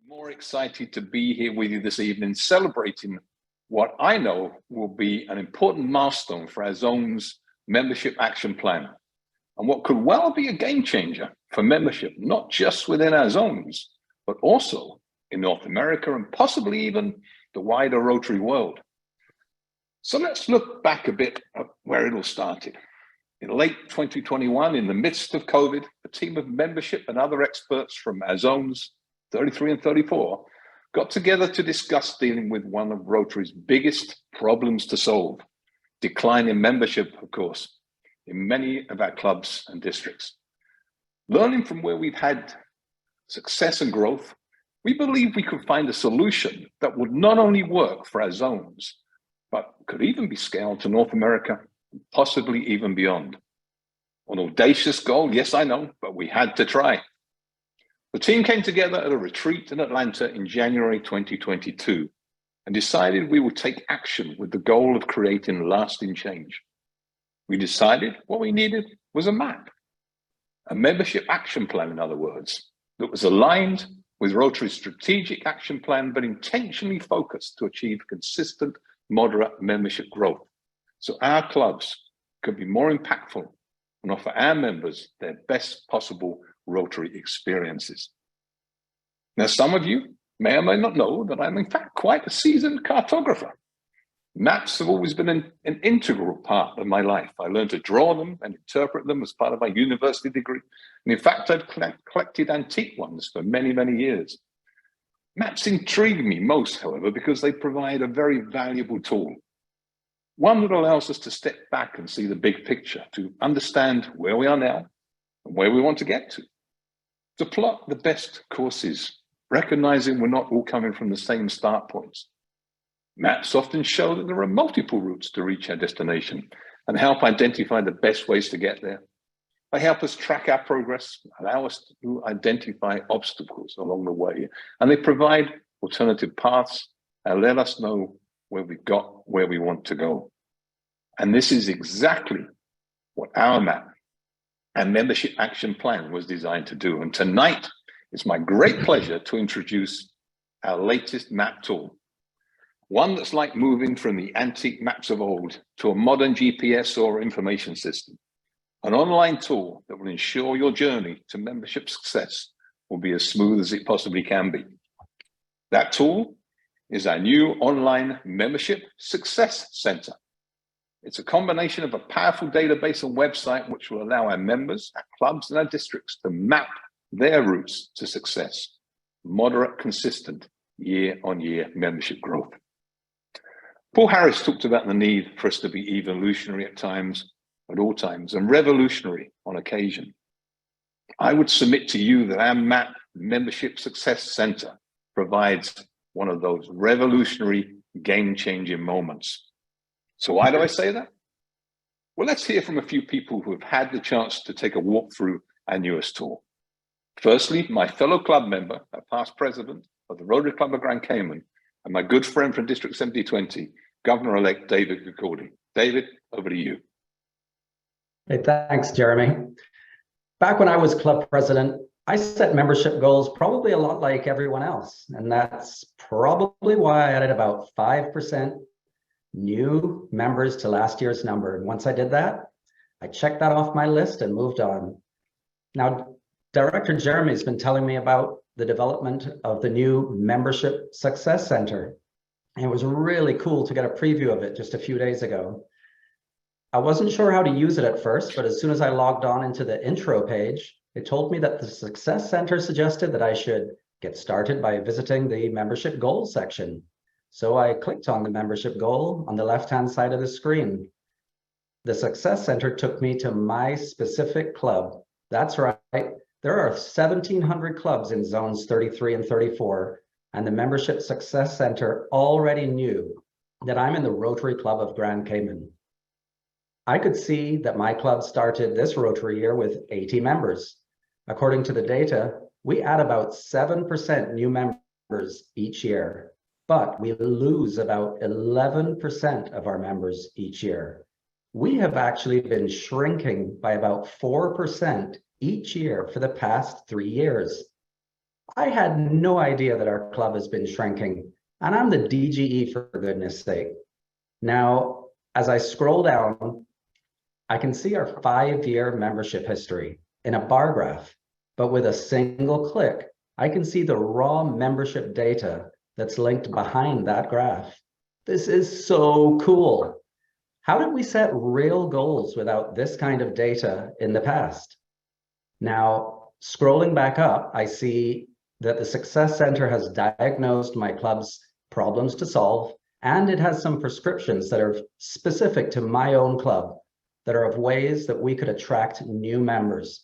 More excited to be here with you this evening, celebrating what I know will be an important milestone for our zone's membership action plan, and what could well be a game changer for membership, not just within our zones, but also in North America and possibly even the wider Rotary world. So let's look back a bit at where it all started. In late 2021, in the midst of COVID, a team of membership and other experts from our zones 33 and 34 got together to discuss dealing with one of Rotary's biggest problems to solve: decline in membership, of course, in many of our clubs and districts. Learning from where we've had success and growth, we believe we could find a solution that would not only work for our zones, but could even be scaled to North America, possibly even beyond. An audacious goal, yes, I know, but we had to try. The team came together at a retreat in Atlanta in January 2022 and decided we would take action with the goal of creating lasting change. We decided what we needed was a map, a membership action plan, in other words, that was aligned with Rotary's strategic action plan, but intentionally focused to achieve consistent, moderate membership growth, so our clubs could be more impactful and offer our members their best possible Rotary experiences. Now, some of you may or may not know that I'm in fact quite a seasoned cartographer. Maps have always been an integral part of my life. I learned to draw them and interpret them as part of my university degree. And in fact, I've collected antique ones for many, many years. Maps intrigue me most, however, because they provide a very valuable tool. One that allows us to step back and see the big picture, to understand where we are now and where we want to get to plot the best courses, recognizing we're not all coming from the same start points. Maps often show that there are multiple routes to reach our destination and help identify the best ways to get there. They help us track our progress, allow us to identify obstacles along the way, and they provide alternative paths and let us know where we've got where we want to go. And this is exactly what our map and membership action plan was designed to do. And tonight, it's my great pleasure to introduce our latest map tool. One that's like moving from the antique maps of old to a modern GPS or information system. An online tool that will ensure your journey to membership success will be as smooth as it possibly can be. That tool is our new online membership success center. It's a combination of a powerful database and website which will allow our members, our clubs, and our districts to map their routes to success, moderate, consistent, year-on-year membership growth. Paul Harris talked about the need for us to be evolutionary at times, at all times, and revolutionary on occasion. I would submit to you that our MAP Membership Success Center provides one of those revolutionary, game-changing moments. So why do I say that? Well, let's hear from a few people who have had the chance to take a walk through our newest tool. Firstly, my fellow club member, a past president of the Rotary Club of Grand Cayman, and my good friend from District 7020, Governor-elect David Gaccordi. David, over to you. Hey, thanks, Jeremy. Back when I was club president, I set membership goals probably a lot like everyone else. And that's probably why I added about 5% new members to last year's number. And once I did that, I checked that off my list and moved on. Now, Director Jeremy has been telling me about the development of the new Membership Success Center. And it was really cool to get a preview of it just a few days ago. I wasn't sure how to use it at first, but as soon as I logged on into the intro page, it told me that the Success Center suggested that I should get started by visiting the membership goals section. So I clicked on the membership goal on the left-hand side of the screen. The Success Center took me to my specific club. That's right. There are 1,700 clubs in zones 33 and 34, and the Membership Success Center already knew that I'm in the Rotary Club of Grand Cayman. I could see that my club started this Rotary year with 80 members. According to the data, we add about 7% new members each year, but we lose about 11% of our members each year. We have actually been shrinking by about 4% each year for the past 3 years. I had no idea that our club has been shrinking, and I'm the DGE for goodness sake. Now, as I scroll down, I can see our 5-year membership history in a bar graph, but with a single click, I can see the raw membership data that's linked behind that graph. This is so cool. How did we set real goals without this kind of data in the past? Now, scrolling back up, I see that the Success Center has diagnosed my club's problems to solve, and it has some prescriptions that are specific to my own club that are of ways that we could attract new members.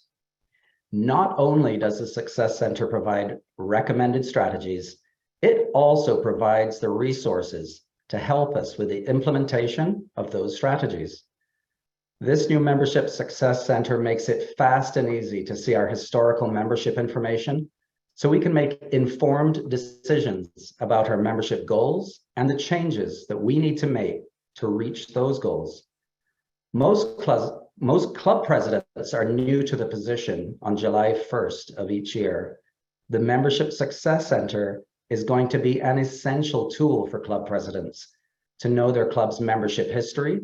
Not only does the Success Center provide recommended strategies, it also provides the resources to help us with the implementation of those strategies. This new Membership Success Center makes it fast and easy to see our historical membership information, so we can make informed decisions about our membership goals and the changes that we need to make to reach those goals. Most club presidents are new to the position on July 1st of each year. The Membership Success Center is going to be an essential tool for club presidents to know their club's membership history,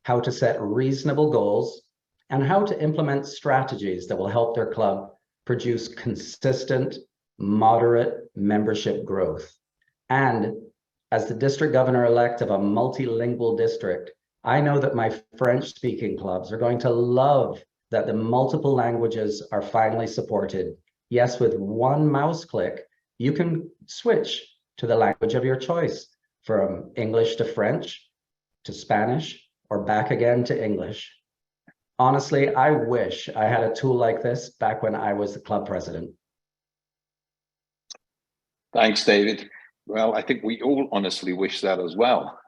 how to set reasonable goals, and how to implement strategies that will help their club produce consistent, moderate membership growth. And as the district governor-elect of a multilingual district, I know that my French-speaking clubs are going to love that the multiple languages are finally supported. Yes, with one mouse click, you can switch to the language of your choice, from English to French, to Spanish, or back again to English. Honestly, I wish I had a tool like this back when I was the club president. Thanks, David. Well, I think we all honestly wish that as well.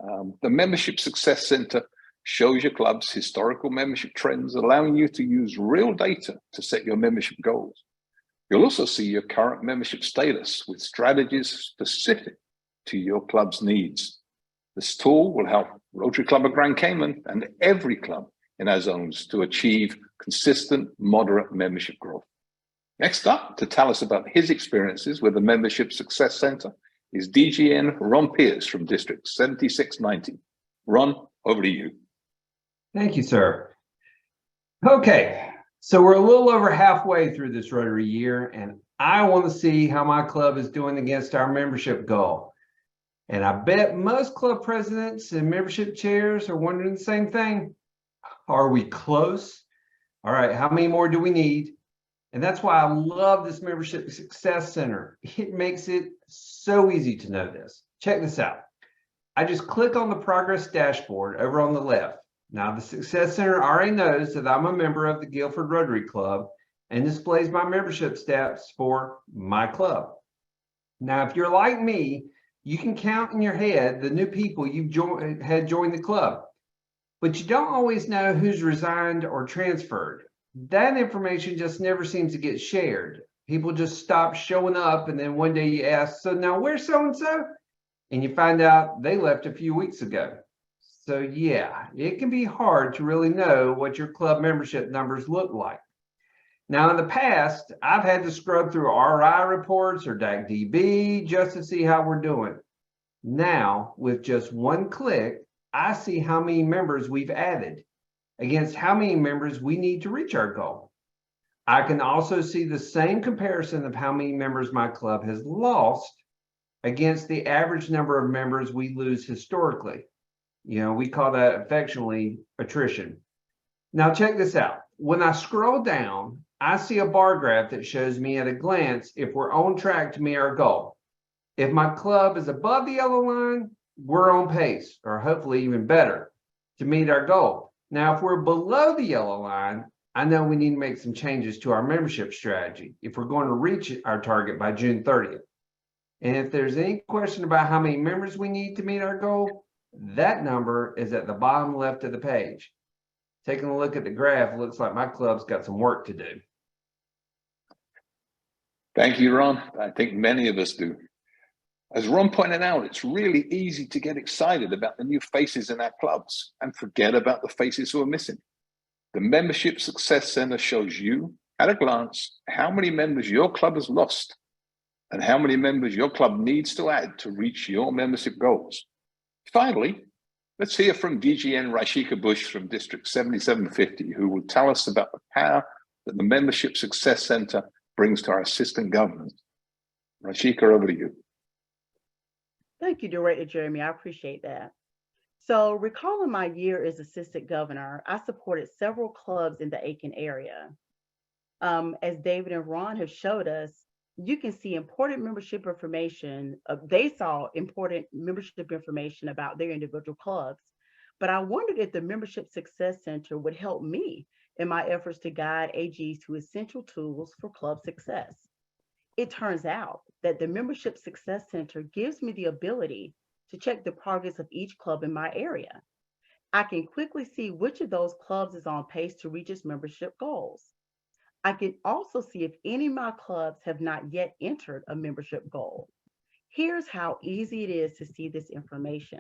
The Membership Success Center shows your club's historical membership trends, allowing you to use real data to set your membership goals. You'll also see your current membership status with strategies specific to your club's needs. This tool will help Rotary Club of Grand Cayman and every club in our zones to achieve consistent, moderate membership growth. Next up, to tell us about his experiences with the Membership Success Center, is DGN Ron Pierce from District 7690. Ron, over to you. Thank you, sir. Okay, so we're a little over halfway through this Rotary year, and I want to see how my club is doing against our membership goal. And I bet most club presidents and membership chairs are wondering the same thing. Are we close? All right, how many more do we need? And that's why I love this Membership Success Center. It makes it so easy to know this. Check this out. I just click on the progress dashboard over on the left. Now the Success Center already knows that I'm a member of the Guilford Rotary Club and displays my membership stats for my club. Now, if you're like me, you can count in your head the new people you've had join the club, but you don't always know who's resigned or transferred. That information just never seems to get shared. People just stop showing up, and then one day you ask, so now where's so-and-so? And you find out they left a few weeks ago. So yeah, it can be hard to really know what your club membership numbers look like. Now in the past, I've had to scrub through RI reports or DACDB just to see how we're doing. Now, with just one click, I see how many members we've added against how many members we need to reach our goal. I can also see the same comparison of how many members my club has lost against the average number of members we lose historically. You know, we call that affectionately attrition. Now check this out. When I scroll down, I see a bar graph that shows me at a glance if we're on track to meet our goal. If my club is above the yellow line, we're on pace, or hopefully even better, to meet our goal. Now, if we're below the yellow line, I know we need to make some changes to our membership strategy if we're going to reach our target by June 30th. And if there's any question about how many members we need to meet our goal, that number is at the bottom left of the page. Taking a look at the graph, it looks like my club's got some work to do. Thank you, Ron. I think many of us do. As Ron pointed out, it's really easy to get excited about the new faces in our clubs and forget about the faces who are missing. The Membership Success Center shows you, at a glance, how many members your club has lost and how many members your club needs to add to reach your membership goals. Finally, let's hear from DGN Rashika Bush from District 7750, who will tell us about the power that the Membership Success Center brings to our assistant governors. Rashika, over to you. Thank you, Director Jeremy. I appreciate that. So recalling my year as assistant governor, I supported several clubs in the Aiken area. As David and Ron have showed us, you can see important membership information. They saw important membership information about their individual clubs, but I wondered if the Membership Success Center would help me in my efforts to guide AGs to essential tools for club success. It turns out that the Membership Success Center gives me the ability to check the progress of each club in my area. I can quickly see which of those clubs is on pace to reach its membership goals. I can also see if any of my clubs have not yet entered a membership goal. Here's how easy it is to see this information.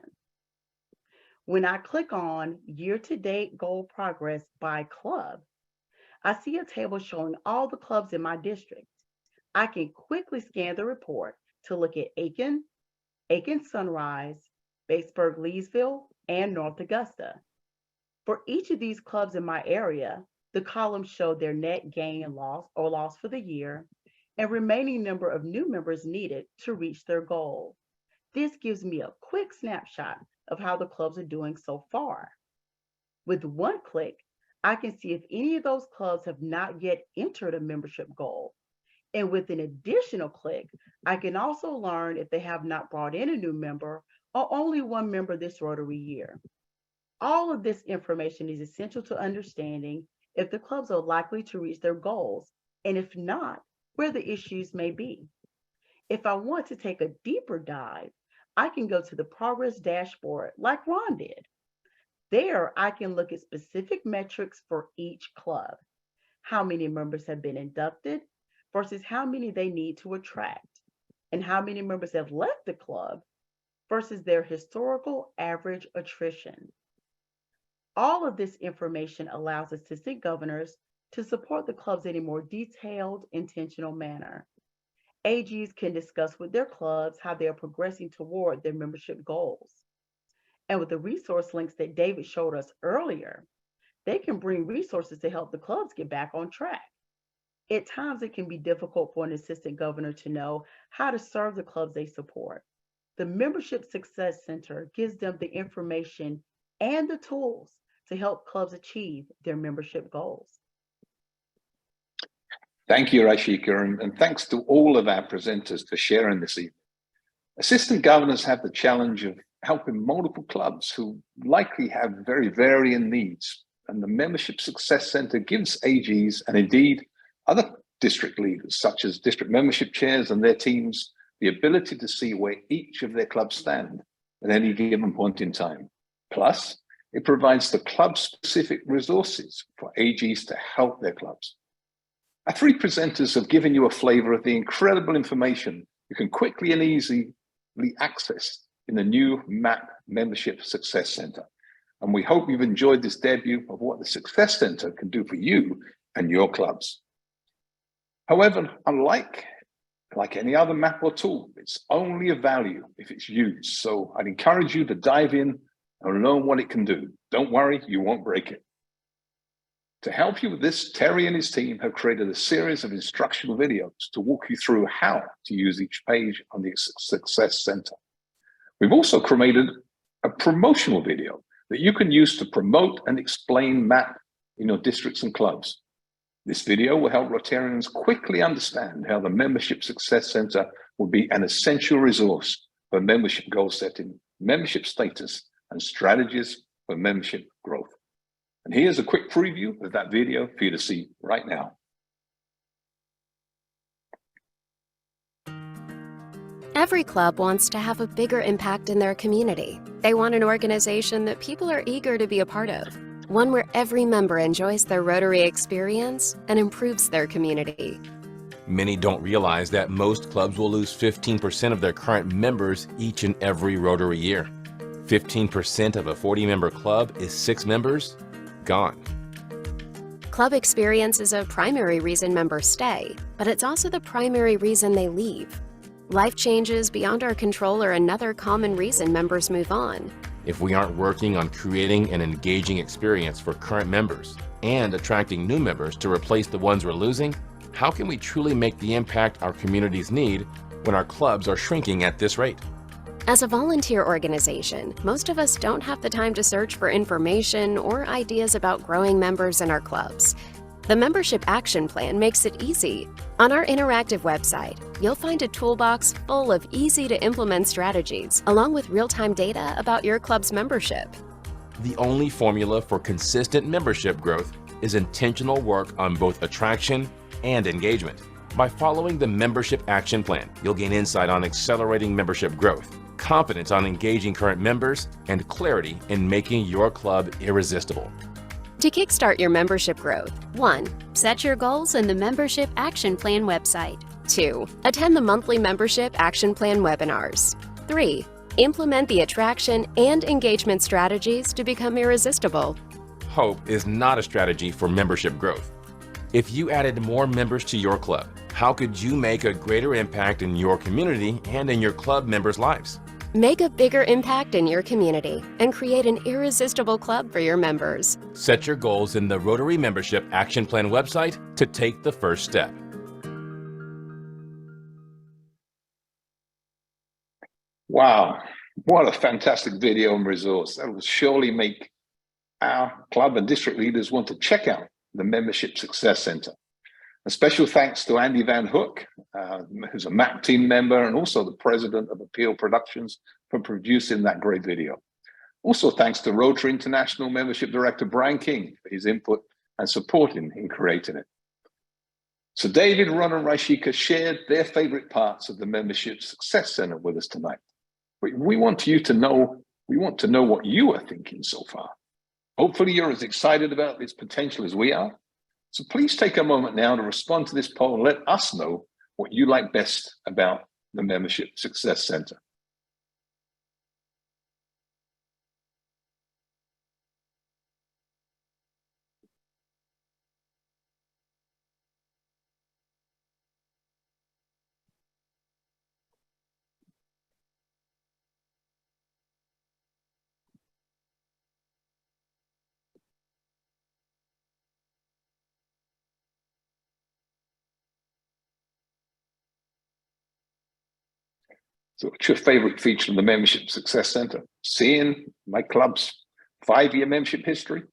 When I click on year-to-date goal progress by club, I see a table showing all the clubs in my district. I can quickly scan the report to look at Aiken, Aiken Sunrise, Batesburg Leesville, and North Augusta. For each of these clubs in my area, the columns show their net gain and loss for the year and remaining number of new members needed to reach their goal. This gives me a quick snapshot of how the clubs are doing so far. With one click, I can see if any of those clubs have not yet entered a membership goal. And with an additional click, I can also learn if they have not brought in a new member or only one member this Rotary year. All of this information is essential to understanding if the clubs are likely to reach their goals, and if not, where the issues may be. If I want to take a deeper dive, I can go to the progress dashboard like Ron did. There, I can look at specific metrics for each club. How many members have been inducted versus how many they need to attract, and how many members have left the club versus their historical average attrition. All of this information allows assistant governors to support the clubs in a more detailed, intentional manner. AGs can discuss with their clubs how they are progressing toward their membership goals. And with the resource links that David showed us earlier, they can bring resources to help the clubs get back on track. At times, it can be difficult for an assistant governor to know how to serve the clubs they support. The Membership Success Center gives them the information and the tools to help clubs achieve their membership goals. Thank you, Rashika, and thanks to all of our presenters for sharing this evening. Assistant governors have the challenge of helping multiple clubs who likely have very varying needs, and the Membership Success Center gives AGs and indeed other district leaders, such as district membership chairs and their teams, the ability to see where each of their clubs stand at any given point in time. Plus, it provides the club-specific resources for AGs to help their clubs. Our three presenters have given you a flavor of the incredible information you can quickly and easily access in the new MAP Membership Success Center. And we hope you've enjoyed this debut of what the Success Center can do for you and your clubs. However, unlike any other map or tool, it's only of value if it's used. So I'd encourage you to dive in and learn what it can do. Don't worry, you won't break it. To help you with this, Terry and his team have created a series of instructional videos to walk you through how to use each page on the Success Center. We've also created a promotional video that you can use to promote and explain MAP in your districts and clubs. This video will help Rotarians quickly understand how the Membership Success Center will be an essential resource for membership goal setting, membership status, and strategies for membership growth. And here's a quick preview of that video for you to see right now. Every club wants to have a bigger impact in their community. They want an organization that people are eager to be a part of, one where every member enjoys their Rotary experience and improves their community. Many don't realize that most clubs will lose 15% of their current members each and every Rotary year. 15% of a 40-member club is 6 members gone. Club experience is a primary reason members stay, but it's also the primary reason they leave. Life changes beyond our control are another common reason members move on. If we aren't working on creating an engaging experience for current members and attracting new members to replace the ones we're losing, how can we truly make the impact our communities need when our clubs are shrinking at this rate? As a volunteer organization, most of us don't have the time to search for information or ideas about growing members in our clubs. The Membership Action Plan makes it easy. On our interactive website, you'll find a toolbox full of easy-to-implement strategies, along with real-time data about your club's membership. The only formula for consistent membership growth is intentional work on both attraction and engagement. By following the Membership Action Plan, you'll gain insight on accelerating membership growth, confidence on engaging current members, and clarity in making your club irresistible. To kickstart your membership growth, 1. Set your goals in the Membership Action Plan website. 2. Attend the monthly Membership Action Plan webinars. 3. Implement the attraction and engagement strategies to become irresistible. Hope is not a strategy for membership growth. If you added more members to your club, how could you make a greater impact in your community and in your club members' lives? Make a bigger impact in your community and create an irresistible club for your members. Set your goals in the Rotary Membership Action Plan website to take the first step. Wow, what a fantastic video and resource. That will surely make our club and district leaders want to check out the Membership Success Center. A special thanks to Andy Van Hook, who's a MAP team member and also the president of Appeal Productions, for producing that great video. Also thanks to Rotary International Membership Director Brian King for his input and support in creating it. So David, Ron, and Raishika shared their favorite parts of the Membership Success Center with us tonight. We want to know what you are thinking so far. Hopefully you're as excited about its potential as we are. So please take a moment now to respond to this poll and let us know what you like best about the Membership Success Center. So what's your favorite feature of the Membership Success Center? Seeing my club's 5-year membership history,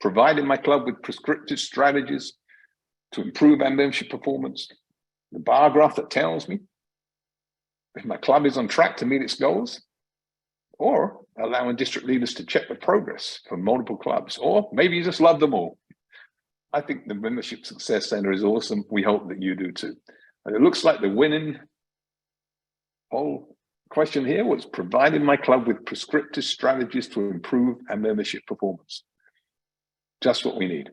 providing my club with prescriptive strategies to improve our membership performance, the bar graph that tells me if my club is on track to meet its goals, or allowing district leaders to check the progress for multiple clubs, or maybe you just love them all. I think the Membership Success Center is awesome. We hope that you do too. And it looks like the winning whole question here was providing my club with prescriptive strategies to improve our membership performance. Just what we need.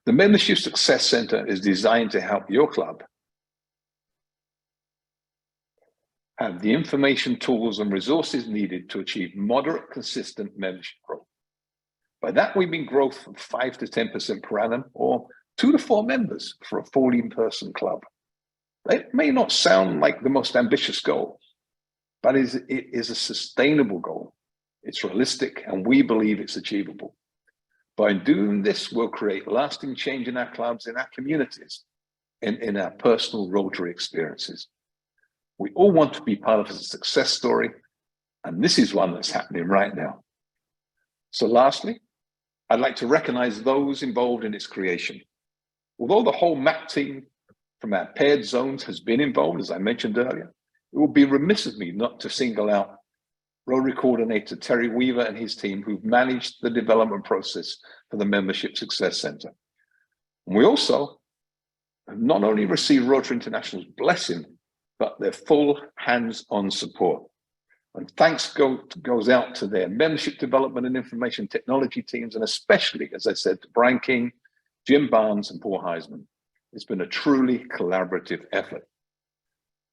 The Membership Success Center is designed to help your club have the information, tools, and resources needed to achieve moderate, consistent membership growth. By that, we mean growth of 5 to 10% per annum, or 2 to 4 members for a 14-person club. It may not sound like the most ambitious goal, but it is a sustainable goal. It's realistic, and we believe it's achievable. By doing this, we'll create lasting change in our clubs, in our communities, and in our personal Rotary experiences. We all want to be part of a success story, and this is one that's happening right now. So lastly, I'd like to recognize those involved in its creation. Although the whole MAP team from our paired zones has been involved, as I mentioned earlier, it would be remiss of me not to single out Rotary Coordinator Terry Weaver and his team, who've managed the development process for the Membership Success Center. And we also have not only received Rotary International's blessing, but their full hands-on support. And thanks goes out to their membership development and information technology teams, and especially, as I said, to Brian King, Jim Barnes, and Paul Heisman. It's been a truly collaborative effort.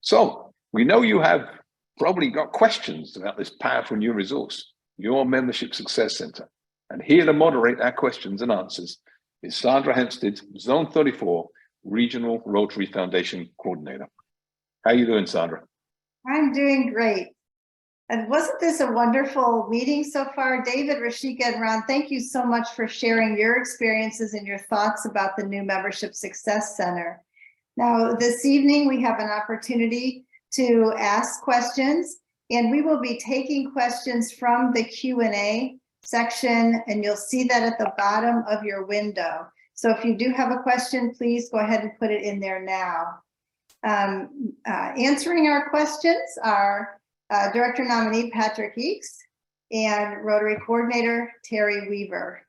So we know you have probably got questions about this powerful new resource, your Membership Success Center. And here to moderate our questions and answers is Sandra Hempstead, Zone 34, Regional Rotary Foundation Coordinator. How you doing, Sandra? I'm doing great. And wasn't this a wonderful meeting so far? David, Rashika, and Ron, thank you so much for sharing your experiences and your thoughts about the new Membership Success Center. Now, this evening, we have an opportunity to ask questions, and we will be taking questions from the Q&A section, and you'll see that at the bottom of your window. So if you do have a question, please go ahead and put it in there now. Answering our questions are Director nominee Patrick Eakes and Rotary Coordinator Terry Weaver.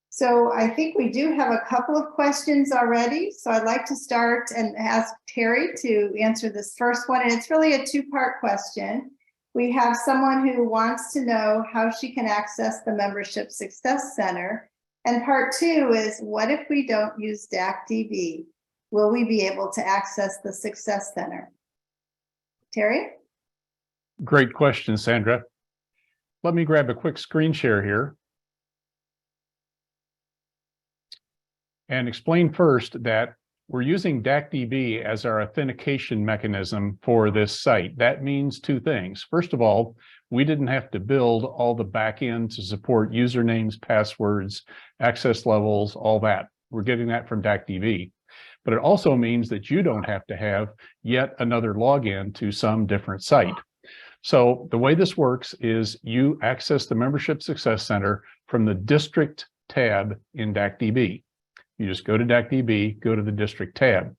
So I think we do have a couple of questions already. So I'd like to start and ask Terry to answer this first one. And it's really a two-part question. We have someone who wants to know how she can access the Membership Success Center. And part two is, what if we don't use DAC-DB? Will we be able to access the Success Center? Terry? Great question, Sandra. Let me grab a quick screen share here and explain first that we're using DAC-DB as our authentication mechanism for this site. That means two things. First of all, we didn't have to build all the back end to support usernames, passwords, access levels, all that. We're getting that from DAC-DB. But it also means that you don't have to have yet another login to some different site. So the way this works is you access the Membership Success Center from the District tab in DAC-DB. You just go to DAC-DB, go to the District tab.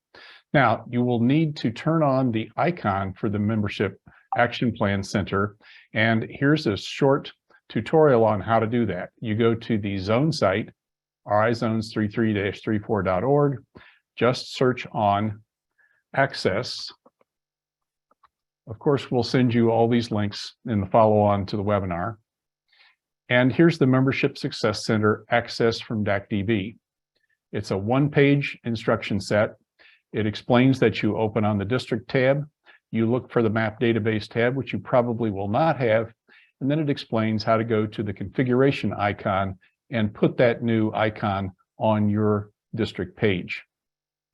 Now, you will need to turn on the icon for the Membership Action Plan Center, and here's a short tutorial on how to do that. You go to the zone site, rizones33-34.org, just search on Access. Of course, we'll send you all these links in the follow-on to the webinar. And here's the Membership Success Center access from DAC-DB. It's a one-page instruction set. It explains that you open on the District tab, you look for the Map Database tab, which you probably will not have, and then it explains how to go to the configuration icon and put that new icon on your district page.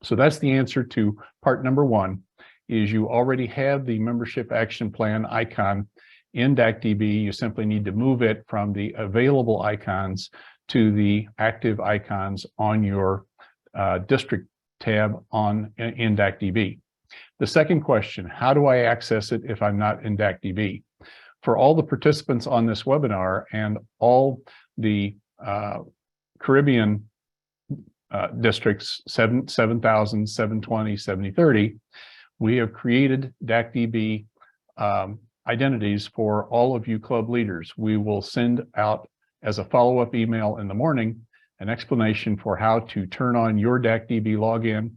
So that's the answer to part number one, is you already have the Membership Action Plan icon in DAC-DB. You simply need to move it from the available icons to the active icons on your district tab in DAC-DB. The second question, how do I access it if I'm not in DAC-DB? For all the participants on this webinar and all the Caribbean districts, 7,000, 720, 7030, we have created DAC-DB identities for all of you club leaders. We will send out as a follow-up email in the morning an explanation for how to turn on your DAC-DB login,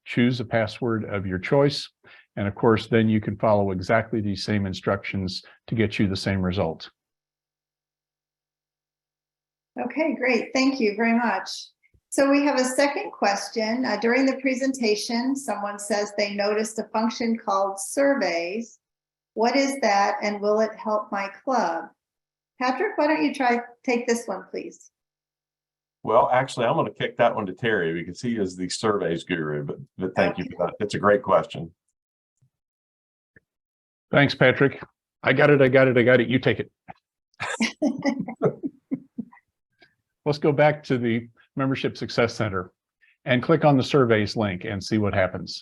choose a password of your choice, and of course, then you can follow exactly these same instructions to get you the same result. Okay, great. Thank you very much. So we have a second question. During the presentation, someone says they noticed a function called surveys. What is that, and will it help my club? Patrick, why don't you take this one, please? Well, actually, I'm going to kick that one to Terry because he is the surveys guru, but thank you for that. It's a great question. Thanks, Patrick. I got it. You take it. Let's go back to the Membership Success Center and click on the surveys link and see what happens.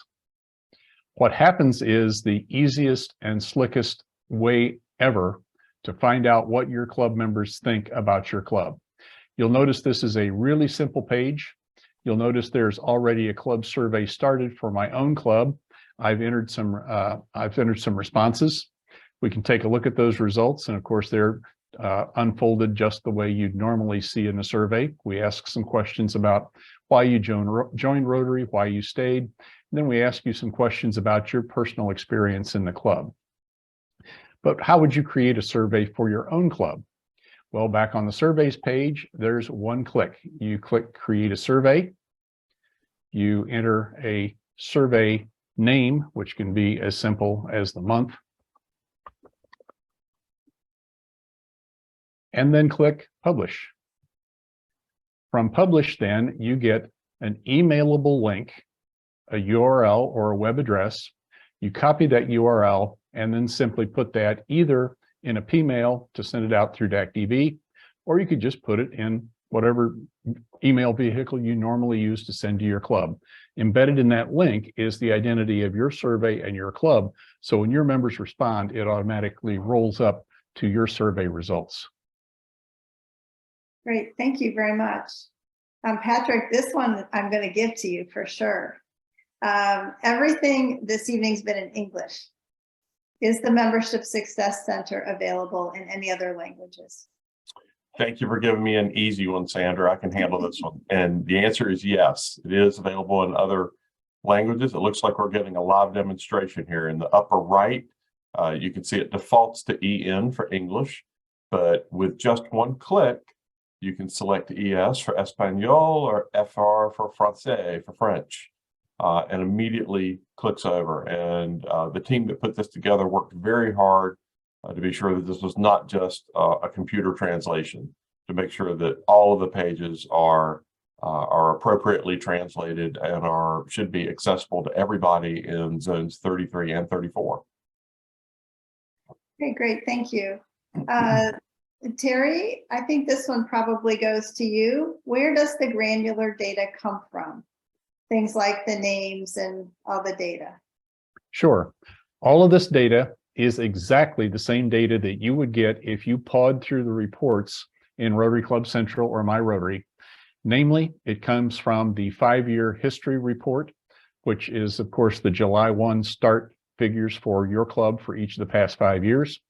What happens is the easiest and slickest way ever to find out what your club members think about your club. You'll notice this is a really simple page. You'll notice there's already a club survey started for my own club. I've entered some responses. We can take a look at those results, and of course they're unfolded just the way you'd normally see in a survey. We ask some questions about why you joined Rotary, why you stayed, and then we ask you some questions about your personal experience in the club. But how would you create a survey for your own club? Well, back on the surveys page, there's one click. You click Create a Survey. You enter a survey name, which can be as simple as the month. And then click Publish. From Publish, then, you get an emailable link, a URL or a web address. You copy that URL and then simply put that either in a P-mail to send it out through DACDB, or you could just put it in whatever email vehicle you normally use to send to your club. Embedded in that link is the identity of your survey and your club. So when your members respond, it automatically rolls up to your survey results. Great, thank you very much. Patrick, this one I'm going to give to you for sure. Everything this evening's been in English. Is the Membership Success Center available in any other languages? Thank you for giving me an easy one, Sandra. I can handle this one. And the answer is yes, it is available in other languages. It looks like we're getting a live demonstration here. In the upper right, you can see it defaults to EN for English, but with just one click, you can select ES for Espanol or FR for Francais, for French, and immediately clicks over. And the team that put this together worked very hard to be sure that this was not just a computer translation, to make sure that all of the pages are appropriately translated and should be accessible to everybody in zones 33 and 34. Okay, great, thank you. Terry, I think this one probably goes to you. Where does the granular data come from? Things like the names and all the data. Sure. All of this data is exactly the same data that you would get if you pawed through the reports in Rotary Club Central or My Rotary. Namely, it comes from the 5-year history report, which is, of course, the July 1 start figures for your club for each of the past 5 years.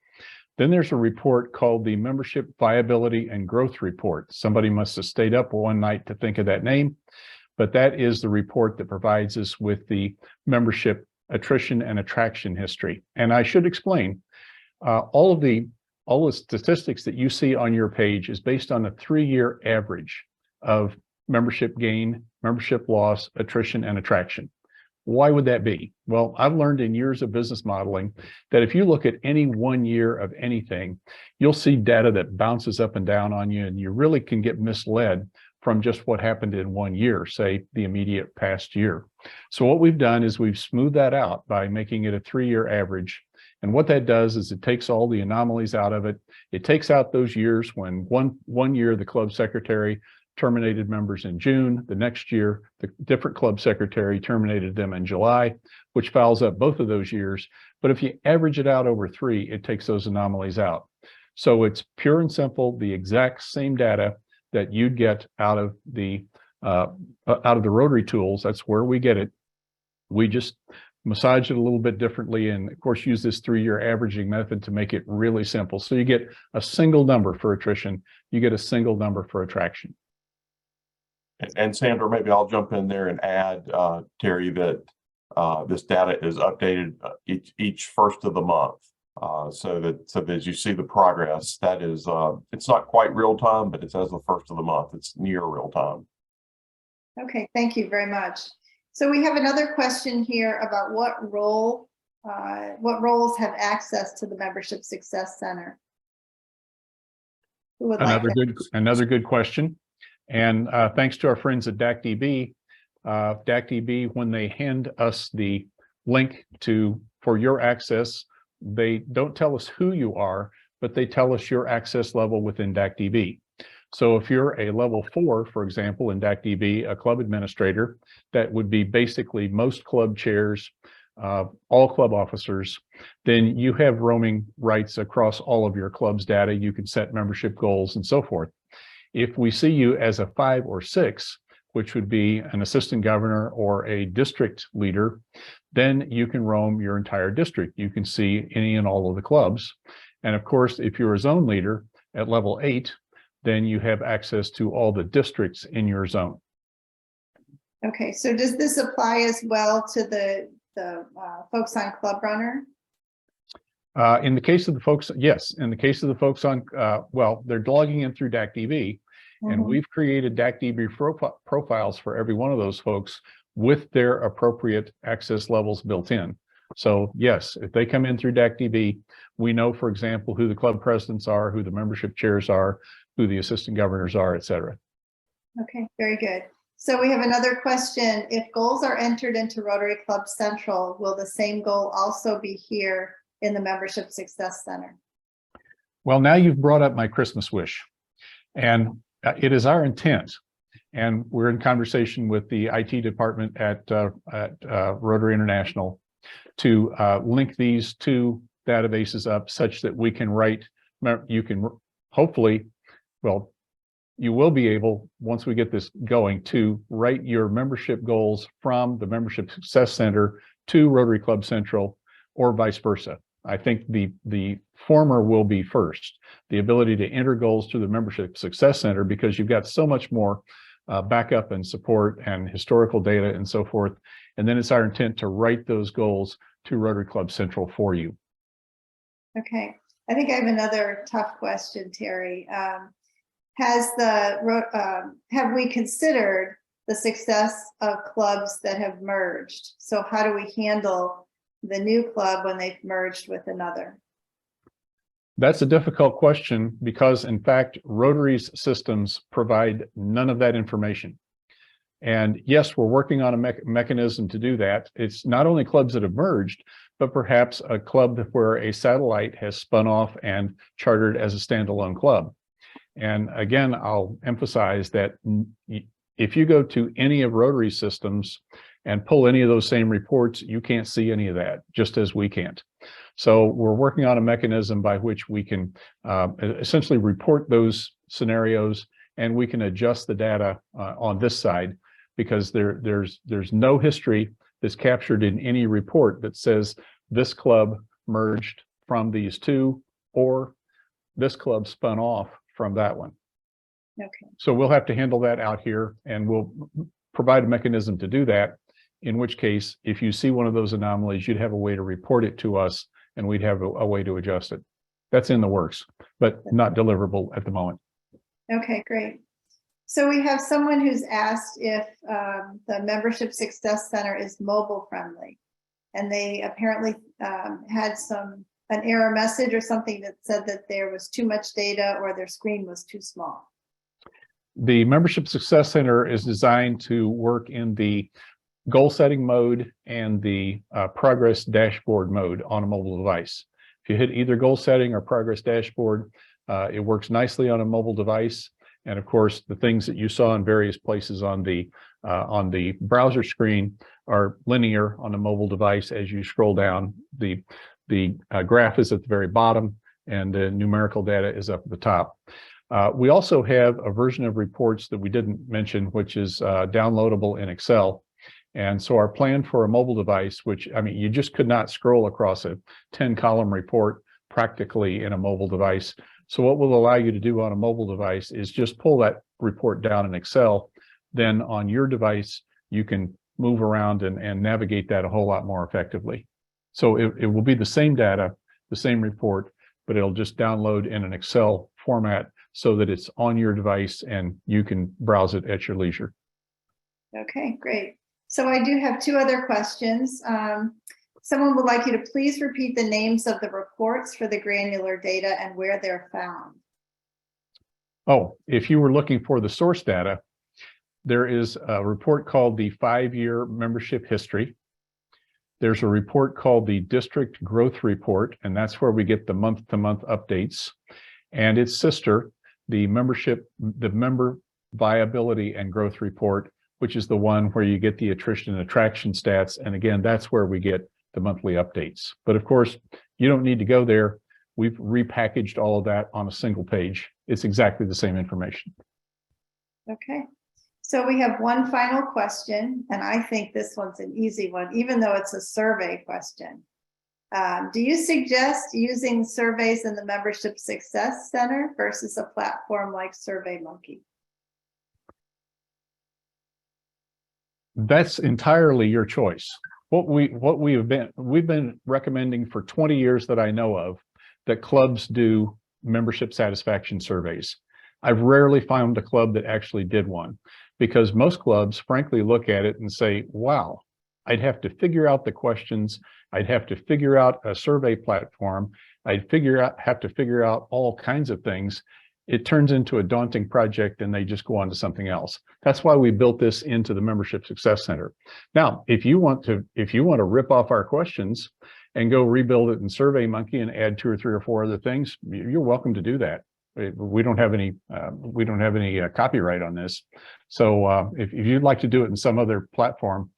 Then there's a report called the Membership Viability and Growth Report. Somebody must have stayed up one night to think of that name, but that is the report that provides us with the membership attrition and attraction history. And I should explain, all the statistics that you see on your page is based on a 3-year average of membership gain, membership loss, attrition, and attraction. Why would that be? Well, I've learned in years of business modeling that if you look at any 1 year of anything, you'll see data that bounces up and down on you, and you really can get misled from just what happened in 1 year, say the immediate past year. So what we've done is we've smoothed that out by making it a 3-year average. And what that does is it takes all the anomalies out of it. It takes out those years when one year the club secretary terminated members in June. The next year, the different club secretary terminated them in July, which fouls up both of those years. But if you average it out over 3, it takes those anomalies out. So it's pure and simple, the exact same data that you'd get out of the Rotary tools. That's where we get it. We just massage it a little bit differently, and of course use this 3-year averaging method to make it really simple. So you get a single number for attrition, you get a single number for attraction. And Sandra, maybe I'll jump in there and add, Terry, that this data is updated each first of the month. So that as you see the progress, that is, it's not quite real time, but it's as the first of the month. It's near real time. Okay, thank you very much. So we have another question here about what roles have access to the Membership Success Center? Who would like Another good question. And thanks to our friends at DACDB, when they hand us the link for your access, they don't tell us who you are, but they tell us your access level within DACDB. So if you're a level 4, for example, in DACDB, a club administrator, that would be basically most club chairs, all club officers, then you have roaming rights across all of your club's data. You can set membership goals and so forth. If we see you as a 5 or 6, which would be an assistant governor or a district leader, then you can roam your entire district. You can see any and all of the clubs. And of course, if you're a zone leader at level 8, then you have access to all the districts in your zone. Okay, so does this apply as well to the folks on Club Runner? In the case of the folks, yes. In the case of the folks on, well, they're logging in through DACDB, and we've created DACDB profiles for every one of those folks with their appropriate access levels built in. So yes, if they come in through DACDB, we know, for example, who the club presidents are, who the membership chairs are, who the assistant governors are, et cetera. Okay, very good. So we have another question. If goals are entered into Rotary Club Central, will the same goal also be here in the Membership Success Center? Well, now you've brought up my Christmas wish, and it is our intent, and we're in conversation with the IT department at Rotary International to link these two databases up such that we can write, you can hopefully, well, you will be able, once we get this going, to write your membership goals from the Membership Success Center to Rotary Club Central, or vice versa. I think the former will be first, the ability to enter goals to the Membership Success Center, because you've got so much more backup and support and historical data and so forth. And then it's our intent to write those goals to Rotary Club Central for you. Okay, I think I have another tough question, Terry. Have we considered the success of clubs that have merged? So how do we handle the new club when they've merged with another? That's a difficult question because, in fact, Rotary's systems provide none of that information. And yes, we're working on a mechanism to do that. It's not only clubs that have merged, but perhaps a club where a satellite has spun off and chartered as a standalone club. And again, I'll emphasize that if you go to any of Rotary's systems and pull any of those same reports, you can't see any of that, just as we can't. So we're working on a mechanism by which we can essentially report those scenarios, and we can adjust the data on this side, because there's no history that's captured in any report that says this club merged from these two, or this club spun off from that one. Okay. So we'll have to handle that out here, and we'll provide a mechanism to do that, in which case, if you see one of those anomalies, you'd have a way to report it to us, and we'd have a way to adjust it. That's in the works, but not deliverable at the moment. Okay, great. So we have someone who's asked if the Membership Success Center is mobile friendly, and they apparently had an error message or something that said that there was too much data or their screen was too small. The Membership Success Center is designed to work in the goal setting mode and the progress dashboard mode on a mobile device. If you hit either goal setting or progress dashboard, it works nicely on a mobile device. And of course, the things that you saw in various places on the browser screen are linear on a mobile device. As you scroll down, the graph is at the very bottom, and the numerical data is up at the top. We also have a version of reports that we didn't mention, which is downloadable in Excel. And so our plan for a mobile device, which, I mean, you just could not scroll across a 10-column report practically in a mobile device. So what we'll allow you to do on a mobile device is just pull that report down in Excel. Then on your device, you can move around and navigate that a whole lot more effectively. So it will be the same data, the same report, but it'll just download in an Excel format so that it's on your device and you can browse it at your leisure. Okay, great. So I do have two other questions. Someone would like you to please repeat the names of the reports for the granular data and where they're found. Oh, if you were looking for the source data, there is a report called the 5-year membership history. There's a report called the District Growth Report, and that's where we get the month-to-month updates. And its sister, the Member Viability and Growth Report, which is the one where you get the attrition and attraction stats. And again, that's where we get the monthly updates. But of course, you don't need to go there. We've repackaged all of that on a single page. It's exactly the same information. Okay. So we have one final question, and I think this one's an easy one, even though it's a survey question. Do you suggest using surveys in the Membership Success Center versus a platform like SurveyMonkey? That's entirely your choice. We've been recommending for 20 years that I know of, that clubs do membership satisfaction surveys. I've rarely found a club that actually did one, because most clubs frankly look at it and say, wow, I'd have to figure out the questions. I'd have to figure out a survey platform. Have to figure out all kinds of things. it turns into a daunting project and they just go on to something else. That's why we built this into the Membership Success Center. Now, if you want to rip off our questions and go rebuild it in SurveyMonkey and add 2 or 3 or 4 other things, you're welcome to do that. We don't have any copyright on this. So if you'd like to do it in some other platform,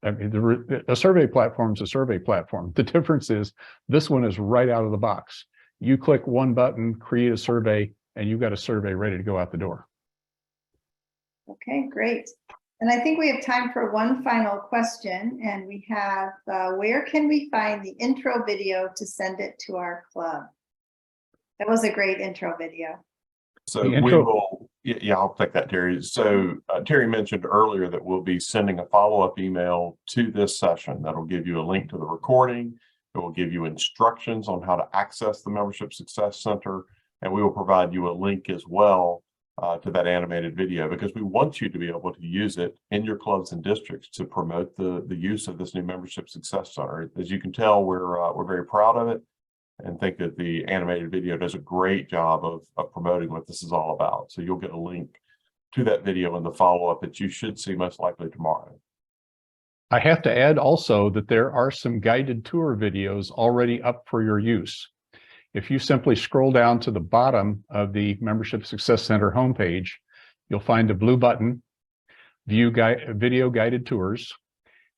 I mean, a survey platform is a survey platform. The difference is this one is right out of the box. You click one button, create a survey, and you've got a survey ready to go out the door. Okay, great. And I think we have time for one final question, and we have, where can we find the intro video to send it to our club? That was a great intro video. So we will, yeah, I'll take that, Terry. So Terry mentioned earlier that we'll be sending a follow-up email to this session that'll give you a link to the recording. It will give you instructions on how to access the Membership Success Center, and we will provide you a link as well to that animated video, because we want you to be able to use it in your clubs and districts to promote the use of this new Membership Success Center. As you can tell, we're very proud of it and think that the animated video does a great job of promoting what this is all about. So you'll get a link to that video in the follow-up that you should see most likely tomorrow. I have to add also that there are some guided tour videos already up for your use. If you simply scroll down to the bottom of the Membership Success Center homepage, you'll find a blue button, View Video Guided Tours.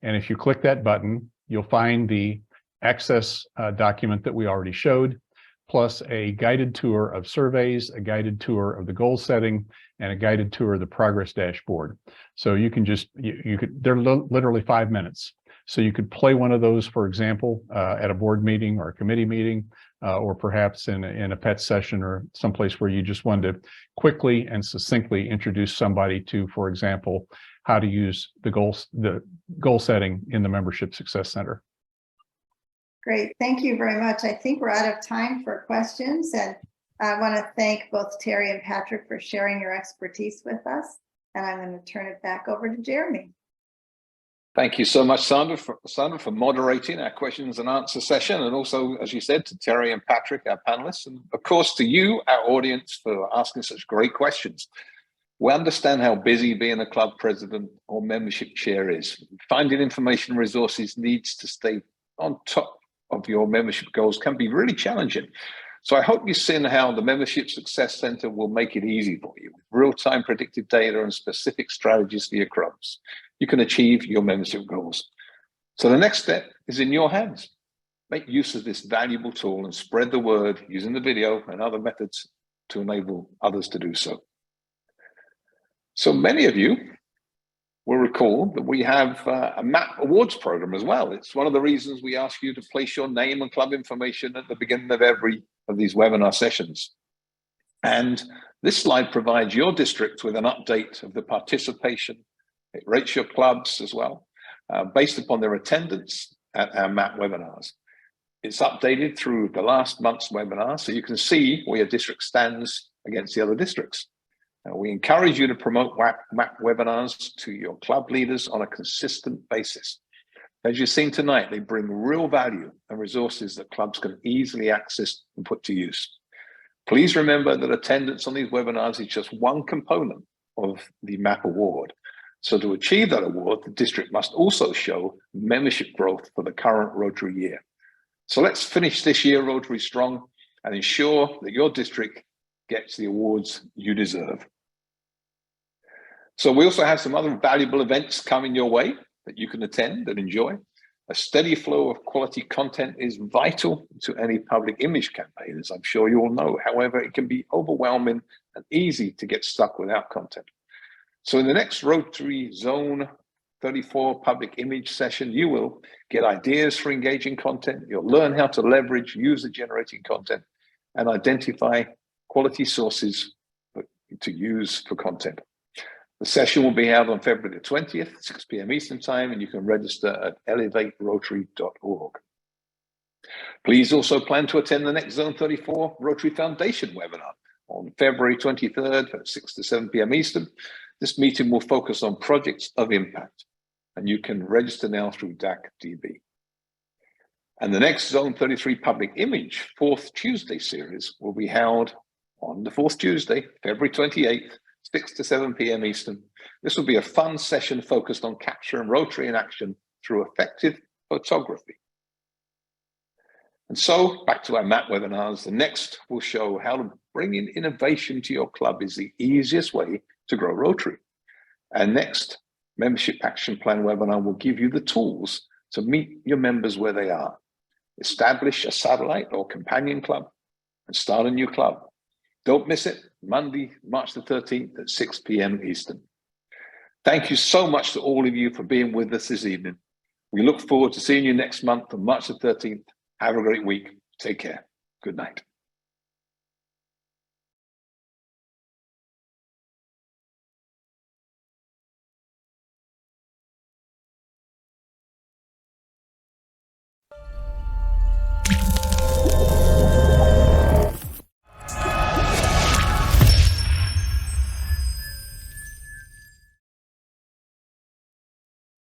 And if you click that button, you'll find the access document that we already showed, plus a guided tour of surveys, a guided tour of the goal setting, and a guided tour of the progress dashboard. So you can just, they're literally 5 minutes. So you could play one of those, for example, at a board meeting or a committee meeting, or perhaps in a pet session or someplace where you just wanted to quickly and succinctly introduce somebody to, for example, how to use the goal setting in the Membership Success Center. Great, thank you very much. I think we're out of time for questions, and I want to thank both Terry and Patrick for sharing your expertise with us. And I'm going to turn it back over to Jeremy. Thank you so much, Sandra, for moderating our questions and answer session, and also, as you said, to Terry and Patrick, our panelists, and of course to you, our audience, for asking such great questions. We understand how busy being a club president or membership chair is. Finding information and resources needs to stay on top of your membership goals can be really challenging. So I hope you've seen how the Membership Success Center will make it easy for you with real-time predictive data and specific strategies for your clubs. You can achieve your membership goals. So the next step is in your hands. Make use of this valuable tool and spread the word using the video and other methods to enable others to do so. So many of you will recall that we have a MAP awards program as well. It's one of the reasons we ask you to place your name and club information at the beginning of every of these webinar sessions. And this slide provides your district with an update of the participation. It rates your clubs as well, based upon their attendance at our MAP webinars. It's updated through the last month's webinar, so you can see where your district stands against the other districts. We encourage you to promote MAP webinars to your club leaders on a consistent basis. As you've seen tonight, they bring real value and resources that clubs can easily access and put to use. Please remember that attendance on these webinars is just one component of the MAP award. So to achieve that award, the district must also show membership growth for the current Rotary year. So let's finish this year Rotary strong and ensure that your district gets the awards you deserve. So we also have some other valuable events coming your way that you can attend and enjoy. A steady flow of quality content is vital to any public image campaign, as I'm sure you all know. However, it can be overwhelming and easy to get stuck without content. So in the next Rotary Zone 34 public image session, you will get ideas for engaging content. You'll learn how to leverage user-generated content and identify quality sources to use for content. The session will be held on February the 20th, 6 p.m. Eastern Time, and you can register at elevaterotary.org. Please also plan to attend the next Zone 34 Rotary Foundation webinar on February 23rd at 6 to 7 p.m. Eastern. This meeting will focus on projects of impact, and you can register now through DAC-DB. And the next Zone 33 Public Image 4th Tuesday series will be held on the fourth Tuesday, February 28th, 6 to 7 p.m. Eastern. This will be a fun session focused on capturing Rotary in action through effective photography. And so back to our map webinars, the next will show how to bring in innovation to your club is the easiest way to grow Rotary. Our next membership action plan webinar will give you the tools to meet your members where they are, establish a satellite or companion club, and start a new club. Don't miss it, Monday, March the 13th at 6 p.m. Eastern. Thank you so much to all of you for being with us this evening. We look forward to seeing you next month on March the 13th. Have a great week. Take care. Good night.